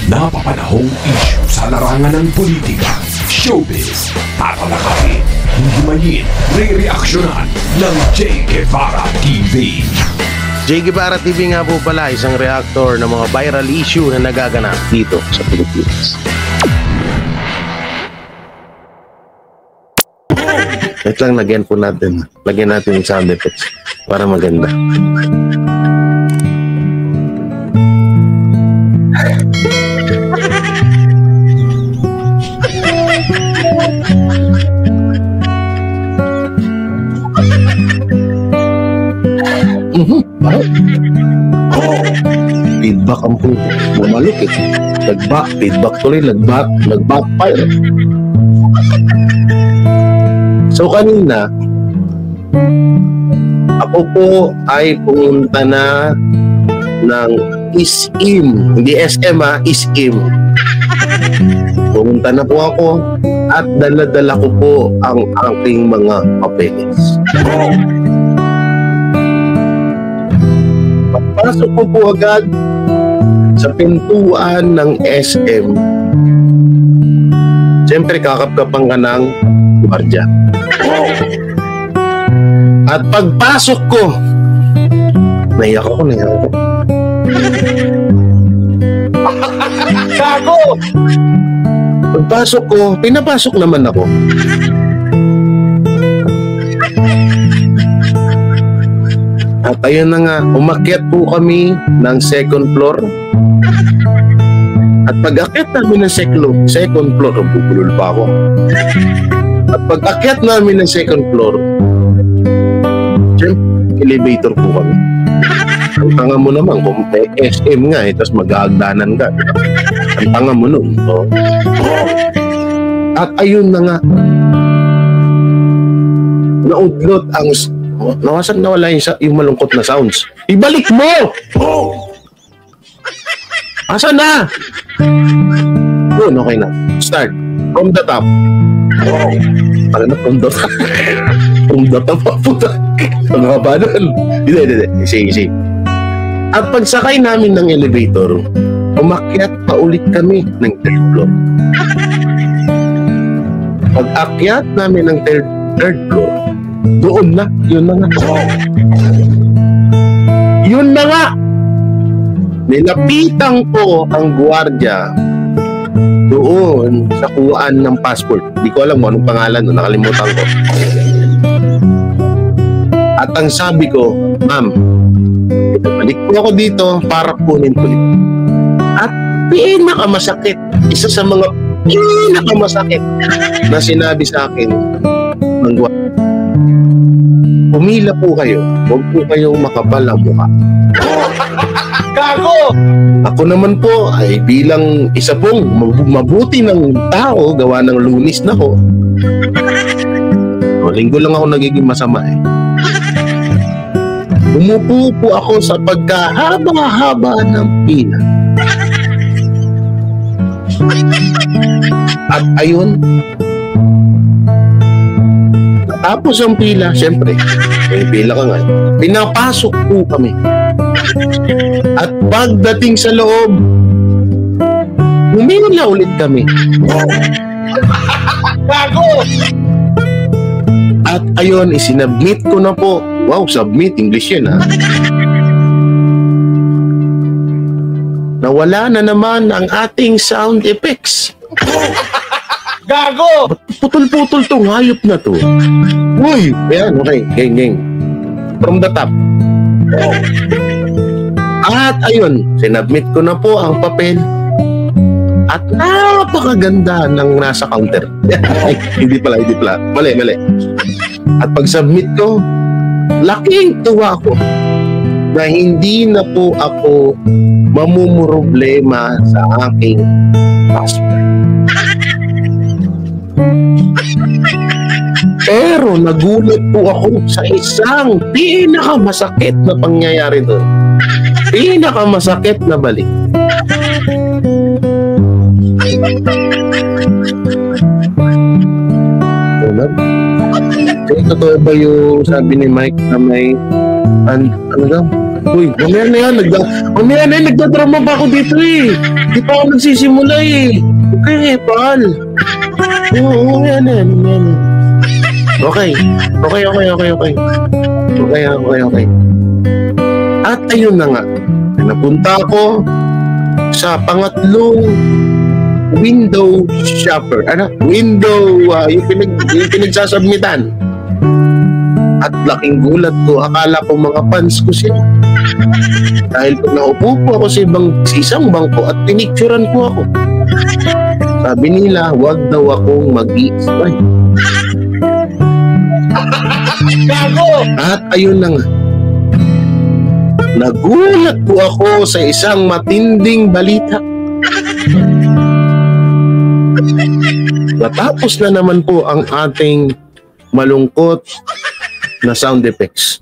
napapanahong issue sa larangan ng politika, showbiz, tatalakayin, hihimayin, re-reaksyonan ng J. Guevara TV. J. Guevara TV nga po pala, isang reactor ng mga viral issue na nagaganap dito sa Pilipinas. Wait lang, lagyan natin yung sound effects para maganda. Feedback ang po bumalik eh. Feedback tuloy, nag-backfire. So kanina, ako po ay pumunta na ng ISIM. Hindi SM ha, ISIM. Pumunta na po ako at dala-dala ko po ang aking mga papeles. Pagpasok ko po agad sa pintuan ng SM, siyempre kakapkapan ka ng gwardiya. At pagpasok ko, naiyak ako. Gago! Pagpasok ko, pinapasok naman ako. At ayun na nga, umakyat po kami ng second floor. At pag-akyat namin ng second floor, bubulol pa ako. At pag-akyat namin ng second floor, elevator po kami. Ang tanga mo naman, kung may SM nga, tapos mag-aagdanan ka. Ang tanga mo nun. So. At ayun na nga, naudlot ang nawala yung malungkot na sounds. Ibalik mo! Asa na? Yun, okay na. Start. From the top. From the top. From the top. Puta. Ang haba nun. Hindi. Sige. At pagsakay namin ng elevator, umakyat pa ulit kami ng third floor. Pag-akyat namin ng third floor, doon na, yun na nga. Nilapitan ko ang gwardiya doon sa kuhaan ng passport. Hindi ko alam kung anong pangalan doon, nakalimutan ko. At ang sabi ko, ma'am, balik po ako dito para kunin ko ulit. At pinakamasakit, isa sa mga pinakamasakit na sinabi sa akin ng gwardiya, pumila po kayo, huwag po kayong makapal ang mukha. Gago! Ako naman po ay bilang isa pong mabuti ng tao, gawa ng Lunis na ko. Linggo lang ako nagiging masama eh. Umupo po ako sa pagkahaba-haba ng pila. At ayun, tapos ang pila, siyempre, may pila ka nga. Pinapasok po kami. At pagdating sa loob, humila ulit kami. Gago! At ayun, isinabmit ko na po. Wow, submit, English yun ha. Nawala na naman ang ating sound effects. Gago! Putol-putol tong hayop na to. Uy! Ayan, okay. Gang. From the top. At ayun, sinabmit ko na po ang papel. At napakaganda ng nasa counter. Ay, hindi pala. Mali. At pag-submit ko, laking tuwa ako na hindi na po ako mamumroblema sa aking passport. Pero nagulat po ako sa isang pinakamasakit na pangyayari doon. Pinakamasakit na balik. Kaya totoo ba yung sabi ni Mike na may ano daw? Uy, mamaya na yan, nagdadrama pa ako dito eh. Di pa ako nagsisimula eh. Okay, pal. Oo, yan. Okay. At ayun na nga, napunta ako sa pangatlong window shopper. Yung pinagsasubmitan. At laking gulat ko, akala ko mga fans ko sila. Dahil pag naupo po ako sa isang bangko at pinicturan ko ako. Sabi nila, wag daw akong mag-i-spy. At ayun na nga, nagulat po ako sa isang matinding balita. Natapos na naman po ang ating malungkot na sound effects.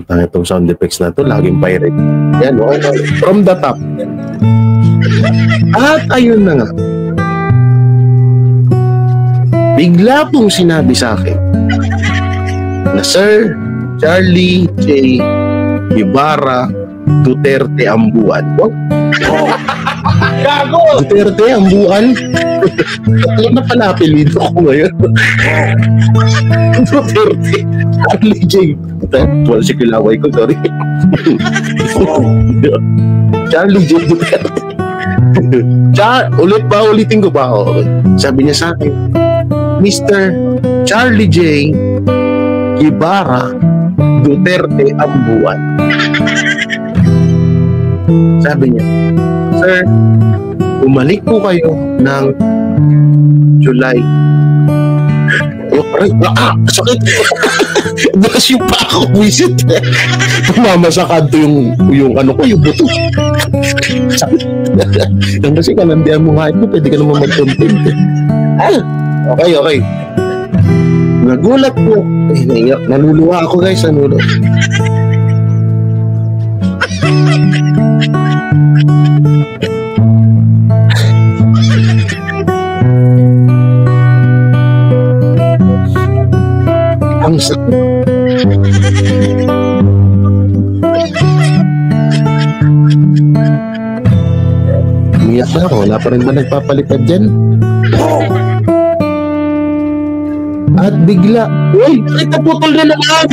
Itong sound effects na to, laging pirate. Yan, from the top. At ayun na nga, bigla pong sinabi sa akin na Sir Charlie J. Ibarra Duterte Ambuan. Gago! Duterte Ambuan? Tatlo na pala apelido ko ngayon. Duterte Charlie J. Wala si kilaway ko, sorry. Charlie J. Duterte. Ulitin ko ba? Sabi niya sa akin, Mr. Charlie J. Ibarra Duterte Ambuan. Sabi niya, Sir, umalik po kayo ng July. Sakit. Bukas yung pa ako, wisit. Pumamasakad to yung ano ko, yung buto. Sakit. Yung kasi kalandian mo nga ito, pwede ka naman mag-content. Okay. Nagulat po. Naluluwa ako, guys. Naluluwa. Ang sakit. Umiyak na ako. Wala pa rin ba nagpapalipad dyan? At bigla, uy, naputol na naman.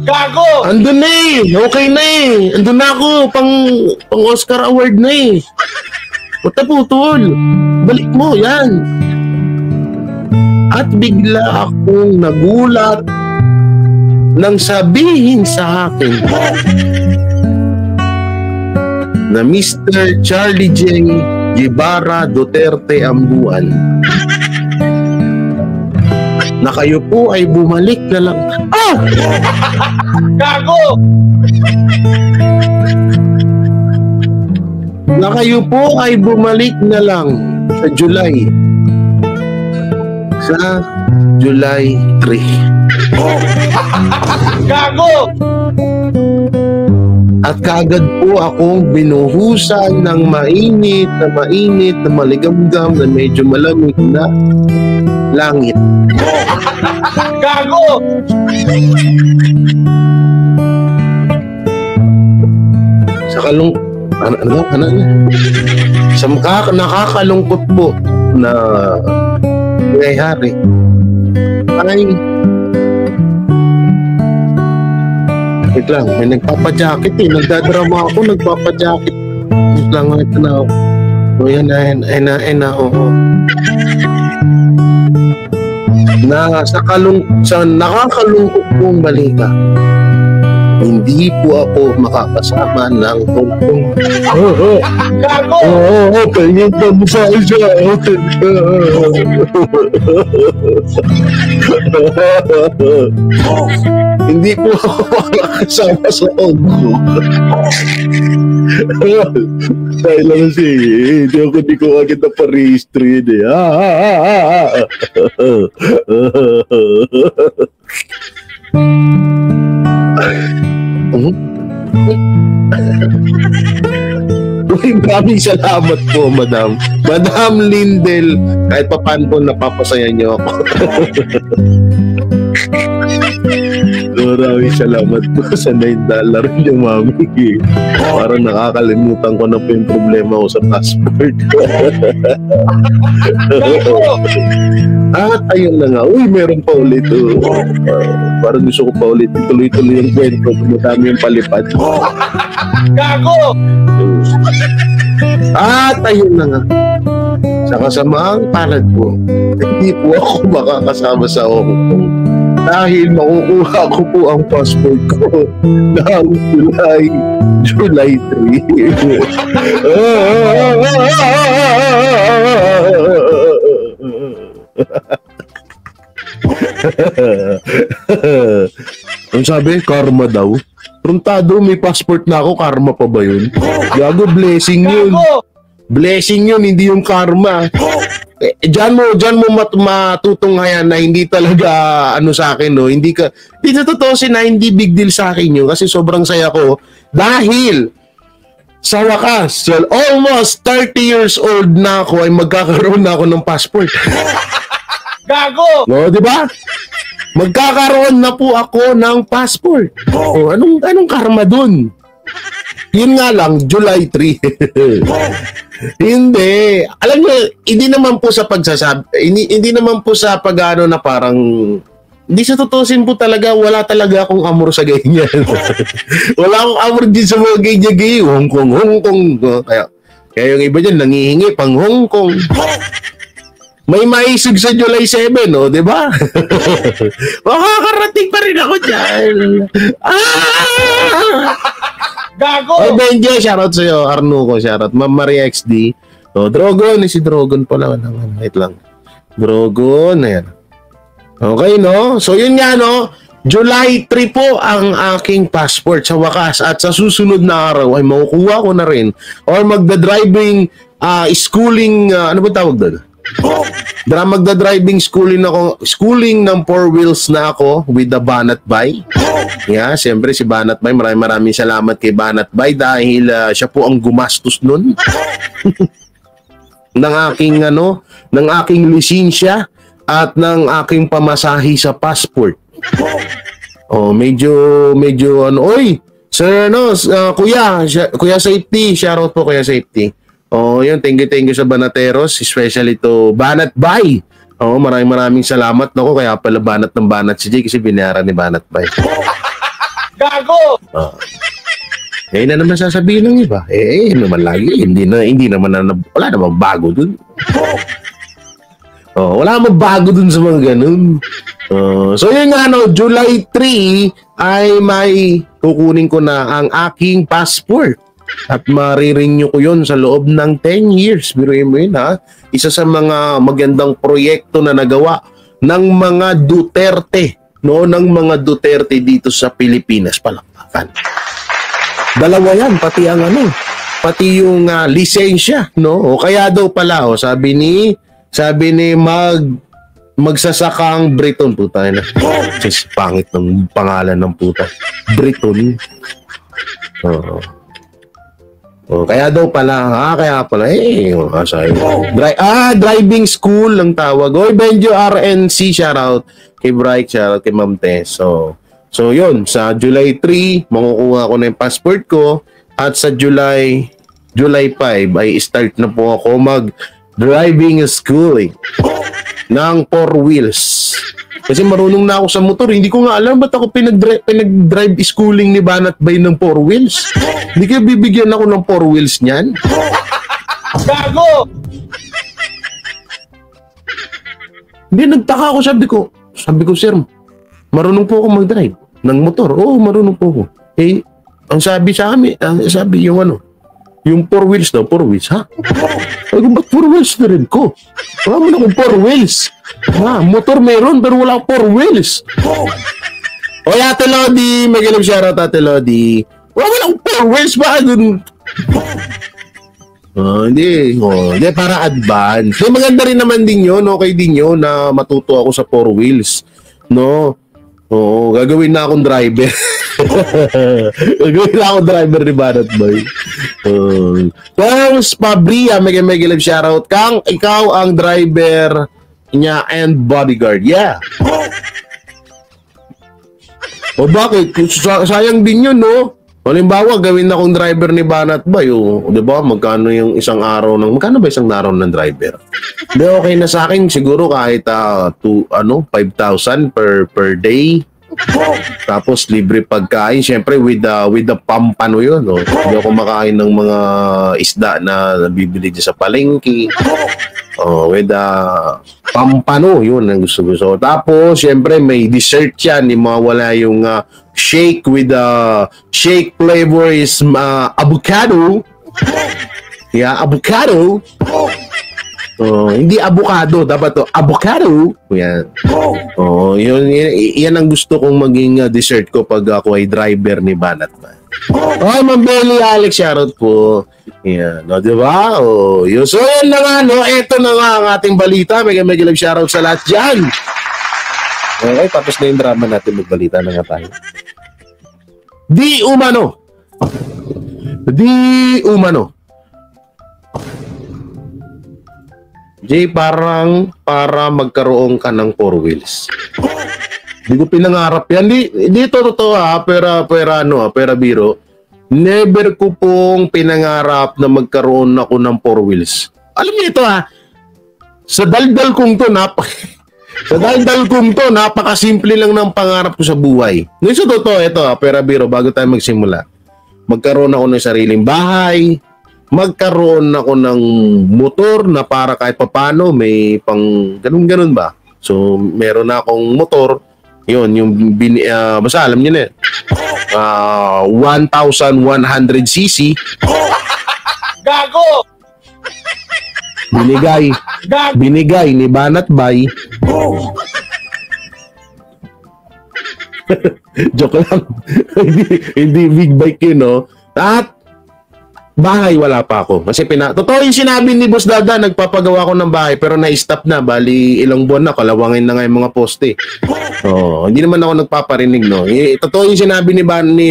Gago! Andun na eh. Okay na eh. Andun na ako. Pang Oscar Award na eh. Ba't naputol? Balik mo, yan. At bigla akong nagulat nang sabihin sa akin na Mr. Charlie J. Ibarra Duterte Ambuan, na kayo po ay bumalik na lang. Gago! Na kayo po ay bumalik na lang sa July. Sa July 3. Gago! At kaagad po akong binuhusan ng mainit na maligamgam na medyo malamig na langit. Gago! Sa nakakalungkot po na nangyayari ay wait lang, may nagpapajakit eh. Nagdadrama ako, nagpapajakit. Wait lang, ito na ako. O yan na, oo. Sa nakakalungkot pong balita, hindi po ako makakasama ng tungkong. Gago! Oo, pahingin ka mo sa isa. Hindi po ako makakasama sa tungko. Dahil lang kasi, hindi ko agad na pa-registro yun eh. Uy, maraming salamat po, Madam Lindel. Kahit pa paano po napapasaya niyo ako. Maraming salamat po sa $9 niyo, mami. Parang nakakalimutan ko na po yung problema ko sa passport. At ayun na nga. Uy, meron pa ulit. Parang gusto ko pa ulit. Tuloy-tuloy yung kwento. Madami yung palipad. Gago! At ayun na nga. Sa kasamaang palad po, hindi po ako makakasama sa Hong Kong dahil makukuha ko po ang passport ko ng July 3. Ang sabi, karma daw. Truntado, may passport na ako, karma pa ba yun? Gago, blessing yun. Blessing yun, hindi yung karma. Diyan mo matutunghayan na hindi talaga sa akin, no? Hindi na totoo na hindi big deal sa akin yun kasi sobrang saya ko dahil sa wakas, almost 30 years old na ako ay magkakaroon na ako ng passport. Gago! No, di ba? Magkakaroon na po ako ng passport. Anong karma dun? Yun nga lang, July 3. Hindi. Alam niyo, hindi naman po sa pagsasabi, hindi naman po sa pag-ano na parang, hindi sa tutusin po talaga, wala talaga akong amor sa ganyan. Wala akong amor din sa mga ganyan. Hong Kong. Kaya yung iba dyan, nangihingi pang Hong Kong. May maisig sa July 7, no? Di ba? Makakarating pa rin ako dyan. Gago! Oh, Benjo, shoutout sa'yo. Arnuko, shoutout. Ma'am Maria XD. Drogon. Si Drogon pala. Wait lang. Drogon. Ayan. Okay, no? So, yun nga, no? July 3 po ang aking passport sa wakas. At sa susunod na araw ay makukuha ko na rin. Or magda-driving schooling, ano ba tawag doon? Magda-driving schooling ng 4 wheels na ako with the Banat Bay. Yeah, siyempre si Banat Bay, maraming salamat kay Banat Bay dahil siya po ang gumastos nun ng aking lisensya at ng aking pamasahe sa passport. Medyo oy, sir, Kuya Safety, shoutout po Kuya Safety. Yun, thank you sa Banateros, especially to Banat Bay. Maraming salamat. Naku, kaya pala banat ng banat si Jay kasi binayaran ni Banat Bay. Gago! Na naman sasabihin ng iba. Naman lagi, wala namang bago dun. Wala namang bago dun sa mga ganun. So yun nga, July 3 ay may kukunin ko na ang aking passport. At marirenew ko yun sa loob ng 10 years. Biruin mo yun, ha? Isa sa mga magandang proyekto na nagawa ng mga Duterte, no? Ng mga Duterte dito sa Pilipinas. Palakpakan. Dalawa yan, pati yung lisensya, no? O kaya daw pala, sabi ni magsasakang Briton, puta na. Pangit ng pangalan ng puta. Briton. Kaya daw pala, driving school ang tawag. Benjo RNC, shoutout kay Bright, shoutout kay Ma'am Tess. So yun, sa July 3, makukuha ko na yung passport ko at sa July 5 ay start na po ako mag-driving schooling ng 4 wheels. Kasi marunong na ako sa motor. Hindi ko nga alam ba't ako pinag-drive schooling ni Banat Bay ng 4 wheels. Hindi kayo bibigyan ako ng 4 wheels niyan. Gago! Hindi, nagtaka ako. Sabi ko, sir, marunong po ako mag-drive ng motor. Oo, marunong po ako. Ang sabi sa amin, yung 4 wheels daw, 4 wheels, ha? Ba't 4 wheels na rin ko? Wala mo na akong 4 wheels. Motor meron, pero wala akong 4 wheels. Ate Lodi, magaling shoutout Ate Lodi. Wala mo na akong 4 wheels ba? Hindi, para advance. Maganda rin naman din yun, okay din yun na matuto ako sa 4 wheels. No? Gagawin na akong driver. Gagawin na akong driver ni Banat Boy. Thanks, Pabria. Mega love shoutout. Kang, ikaw ang driver niya and bodyguard. Yeah. O bakit? Sayang din yun, no? Halimbawa, gawin akong driver ni Banat Bay, di ba? Magkano yung isang araw magkano ba isang araw ng driver? Di okay na sa akin, siguro kahit 5,000 per day. Tapos libre pagkain, syempre with the pampano yun, no? Hindi ako makain ng mga isda na bibili dyan sa palengke. With the pampano, yun ang gusto. Tapos, syempre, may dessert yan. Hindi mawala yung shake with shake flavor is avocado. Yeah, avocado. Hindi avocado, dapat to avocado. Yan. Yan ang gusto kong maging dessert ko pag ako ay driver ni Banat Bay. Ma'am Belly Alex, shoutout po. Yan, no, di ba? Yun. So, yan na nga, no? Ito na nga ang ating balita. May love shoutout sa lahat dyan. Okay, tapos na yung drama natin. Magbalita na nga tayo. Di umano. Jay, para magkaroon ka ng 4 wheels. Hindi ko pinangarap yan. Hindi to totoo pera biro. Never ko pong pinangarap na magkaroon ako ng 4 wheels. Alam niyo ito sa daldal kong to, napakasimple lang ng pangarap ko sa buhay. Ngayon sa totoo, ito pera biro, bago tayo magsimula. Magkaroon ako ng sariling bahay, magkaroon ako ng motor na para kahit papano may pang ganun ba. So, meron na akong motor. Yun, yung basta alam niyo na 1,100cc. Gago! Binigay ni Banat Bay. Joke lang. hindi big bike yun, no? At bahay, wala pa ako. Kasi totoo yung sinabi ni Boss Dada, nagpapagawa ko ng bahay pero na-stop na. Bali, ilang buwan na, kalawangin na nga yung mga poste. Hindi naman ako nagpaparinig, no? Totoo yung sinabi ni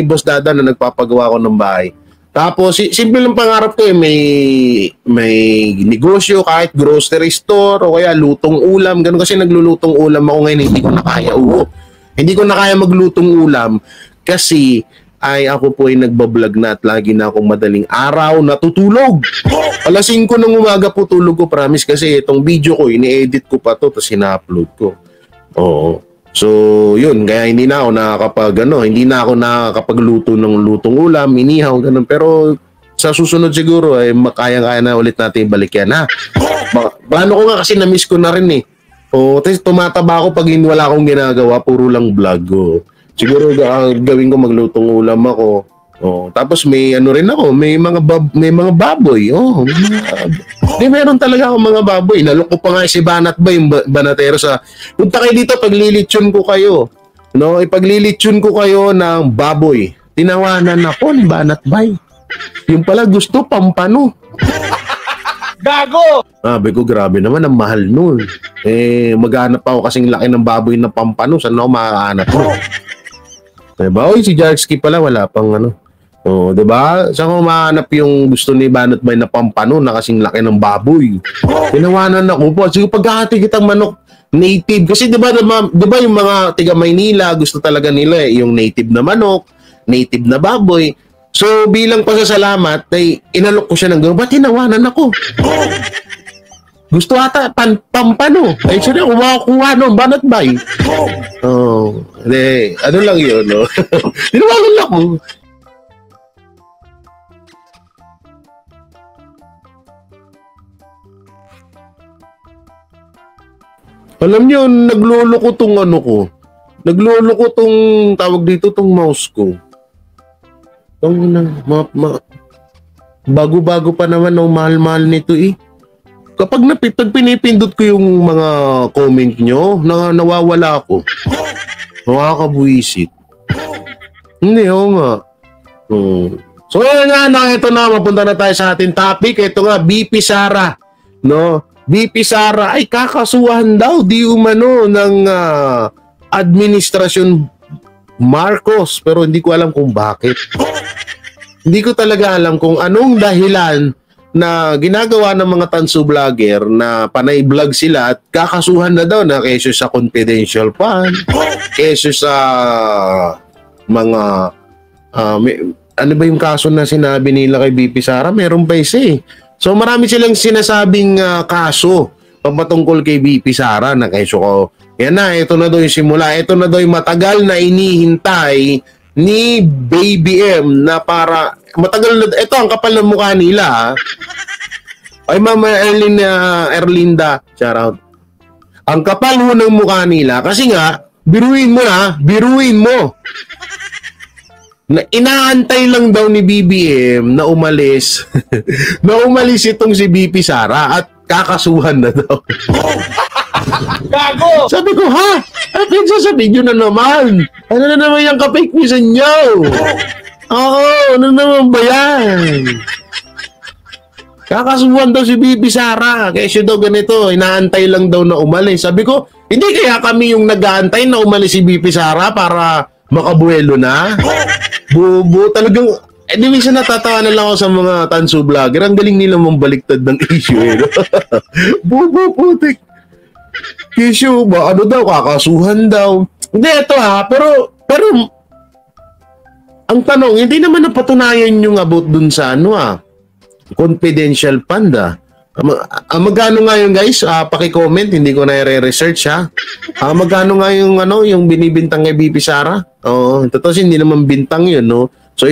Boss Dada na nagpapagawa ko ng bahay. Tapos, simple lang pangarap ko may negosyo, kahit grocery store o kaya lutong ulam. Ganun kasi naglulutong ulam ako ngayon, hindi ko na kaya. Hindi ko na kaya maglutong ulam kasi ay ako po ay nagbablog na at lagi na akong madaling araw natutulog. Alas 5 ng umaga po tulog ko, promise, kasi itong video ko, ini-edit ko pa to, tapos ina-upload ko. So, yun, kaya hindi na ako nakakapagluto ng lutong ulam, inihaw, ganun. Pero sa susunod siguro, ay kaya na ulit natin balik yan, ha? Paano ko nga kasi na-miss ko na rin, tumataba ako pag wala akong ginagawa, puro lang vlog. Siguro gawin ko maglutong ulam ako. Tapos may rin ako, may mga baboy. Meron talaga ako mga baboy. Naloko pa nga si Banat Bay, yung banatero punta kayo dito, paglilitsyon ko kayo. No, ipaglilitsyon ko kayo ng baboy. Tinawanan ako ni Banat Bay. Yung pala gusto pampano. Gago! Sabi ko, grabe naman, ang mahal nun. Maghanap ako kasing laki ng baboy na pampano. Saan ako makakahanap nun? Diba? Si Jarski pala, wala pang diba? Saan ko mahanap yung gusto ni Banat Bay na pampano na kasing laki ng baboy? Tinawanan ako po. Sige, pagkakati kitang manok native. Kasi diba yung mga tiga Maynila, gusto talaga nila yung native na manok, native na baboy. So, bilang pasasalamat, ay inalok ko siya ng gano'n. Ba't tinawanan ako? Gusto ata, pampano. Ay, siya na, kumakuha nun, Banat Bay. Ano lang yun, no? Tinawanan ako. Alam niyo, nagloloko tong ko. Nagloloko tong tawag dito, tong mouse ko. Bago-bago pa naman ng mahal-mahal nito Kapag pinipindot ko yung mga comment nyo, nawawala ako. Nakakabuisit. Hindi, nga. So, yun nga, ito na, mapunta na tayo sa ating topic. Ito nga, BP Sara. No? BP Sara ay kakasuhan daw, di umano, ng administrasyon Marcos. Pero hindi ko alam kung bakit. Hindi ko talaga alam kung anong dahilan na ginagawa ng mga tanso vlogger na panay vlog sila at kakasuhan na daw na keso sa confidential fund, keso sa ano ba yung kaso na sinabi nila kay BP Sara? Meron pa isa eh. So marami silang sinasabing kaso patungkol kay BP Sara na keso ko. Yan na, ito na daw yung simula. Ito na daw yung matagal na inihintay ni Baby M na para matagal na, ito ang kapal ng mukha nila. Ay Mama Erlinda, shout out. Ang kapal ho ng mukha nila kasi nga, biruin mo. Na inaantay lang daw ni BBM na umalis. Na umalis itong si BP Sara at kakasuhan na daw. Gago! Sabi ko, ha? At sasabihin nyo na naman. Ano na naman yung ka-fake news nyo? Oo, ano naman ba yan? Kakasuhan daw si BP Sara. Kaya daw ganito, inaantay lang daw na umalis. Sabi ko, hindi kaya kami yung nag-aantay na umalis si BP Sara para makabuelo na? Bubo, talagang, di minsan natatawa na lang ako sa mga tanso vlogger. Ang galing nila mambaliktad ng issue. Bubo, putik. Issue ba? Ano daw? Kakasuhan daw. Hindi, ito pero, ang tanong, hindi naman napatunayan yung about dun sa confidential fund magkano nga yung guys? Paki-comment, hindi ko na i-research ha. Magkano nga yung yung binibintang kay BP Sara? Oo, totoo hindi naman bintang yun, no. So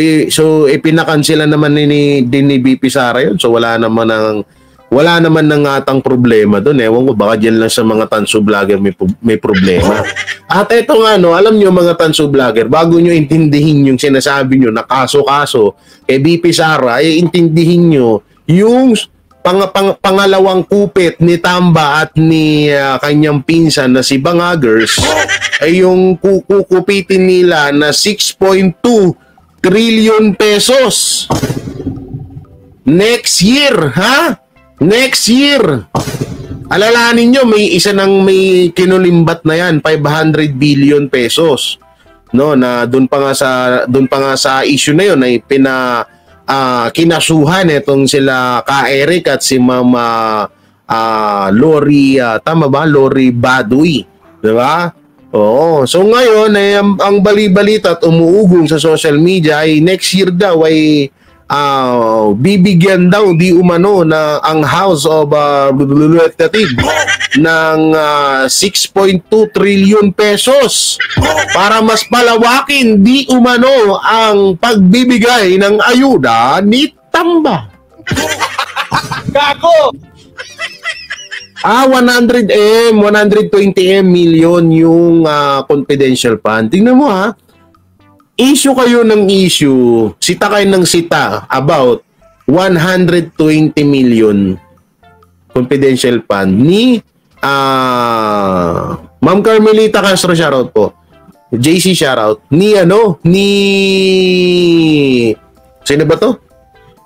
ipinakansela naman ni BP Sara yun. So wala naman ng atang problema doon. Ewan ko baka diyan lang sa mga tanso vlogger may problema. At ito nga alam niyo mga tanso vlogger, bago niyo intindihin yung sinasabi niyo na kaso-kaso kay BP Sara, ay intindihin niyo yung pangalawang kupit ni Tamba at ni kanyang pinsan na si Bangagers ay yung kukupitin nila na 6.2 trillion pesos next year, ha? Next year. Alalahanin nyo, may kinulimbat na yan, 500 billion pesos. No, na doon pa nga sa issue na yon ay kinasuhan itong sila Ka Eric at si Mama Lori, tama ba? Lori Baduy, di ba? Oo. So ngayon ay ang bali-balita at umuugong sa social media ay next year daw ay bibigyan daw di umano na ang House of Representatives ng 6.2 trillion pesos para mas palawakin di umano ang pagbibigay ng ayuda ni Tamba. Gago! 120M million yung confidential fund. Tingnan mo ha. Issue kayo ng issue, sita kayo ng sita about 120 million confidential fund ni Ma'am Carmelita Castro, shoutout po. JC shoutout. Ni sino ba to?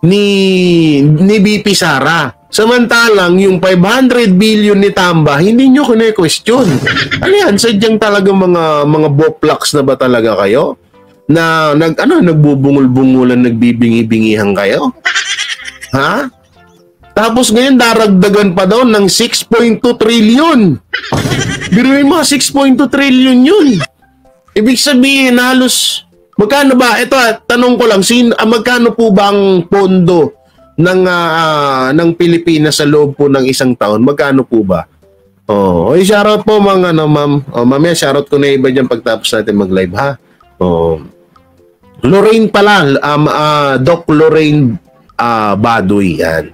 Ni BP Sara. Samantalang yung 500 billion ni Tamba, hindi nyo kine-question. Ano yan? Sadyang talaga mga boplaks na ba talaga kayo? Na nagbubungol-bungulan, nagbibingi-bingihan kayo? Ha? Tapos ngayon daragdagan pa daw ng 6.2 trillion. Biruin mo, 6.2 trillion yun. Ibig sabihin halos magkano ba? Ito, tanong ko lang, magkano po ba ang pondo ng Pilipinas sa loob po ng isang taon? Magkano po ba? Shoutout po mga ma'am. Mamaya shoutout ko na iba dyan pagtapos natin mag-live ha. Lorraine pala, Doc Lorraine Baduy yan.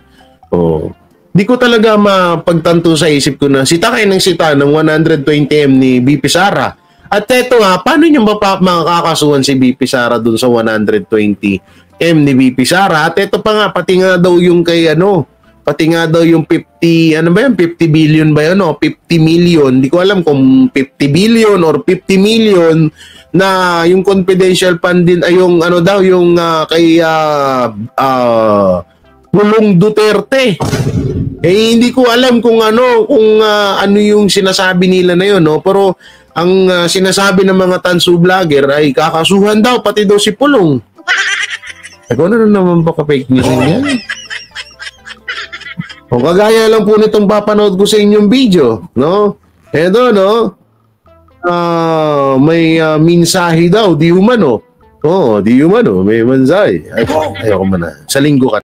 Di ko talaga mapagtanto sa isip ko na sita kayo ng 120M ni BP Sara. At eto nga, paano nyo makakasuhan si BP Sara dun sa 120M ni BP Sara? At eto pa nga, pati nga daw yung yung 50 billion ba yun? 50 million. Di ko alam kung 50 billion or 50 million na yung confidential fund din ay yung kay Pulong Duterte. Hindi ko alam kung ano yung sinasabi nila na yun, no? Pero ang sinasabi ng mga tanso vlogger ay kakasuhan daw pati daw si Pulong. Ano na naman ba ka-fake news yan? O kagaya lang po nitong papanood ko sa inyong video, no? Eto, no? mensahe daw, di umano. Oo, di umano, may mensahe. Ay, ayoko man na. Sa linggo ka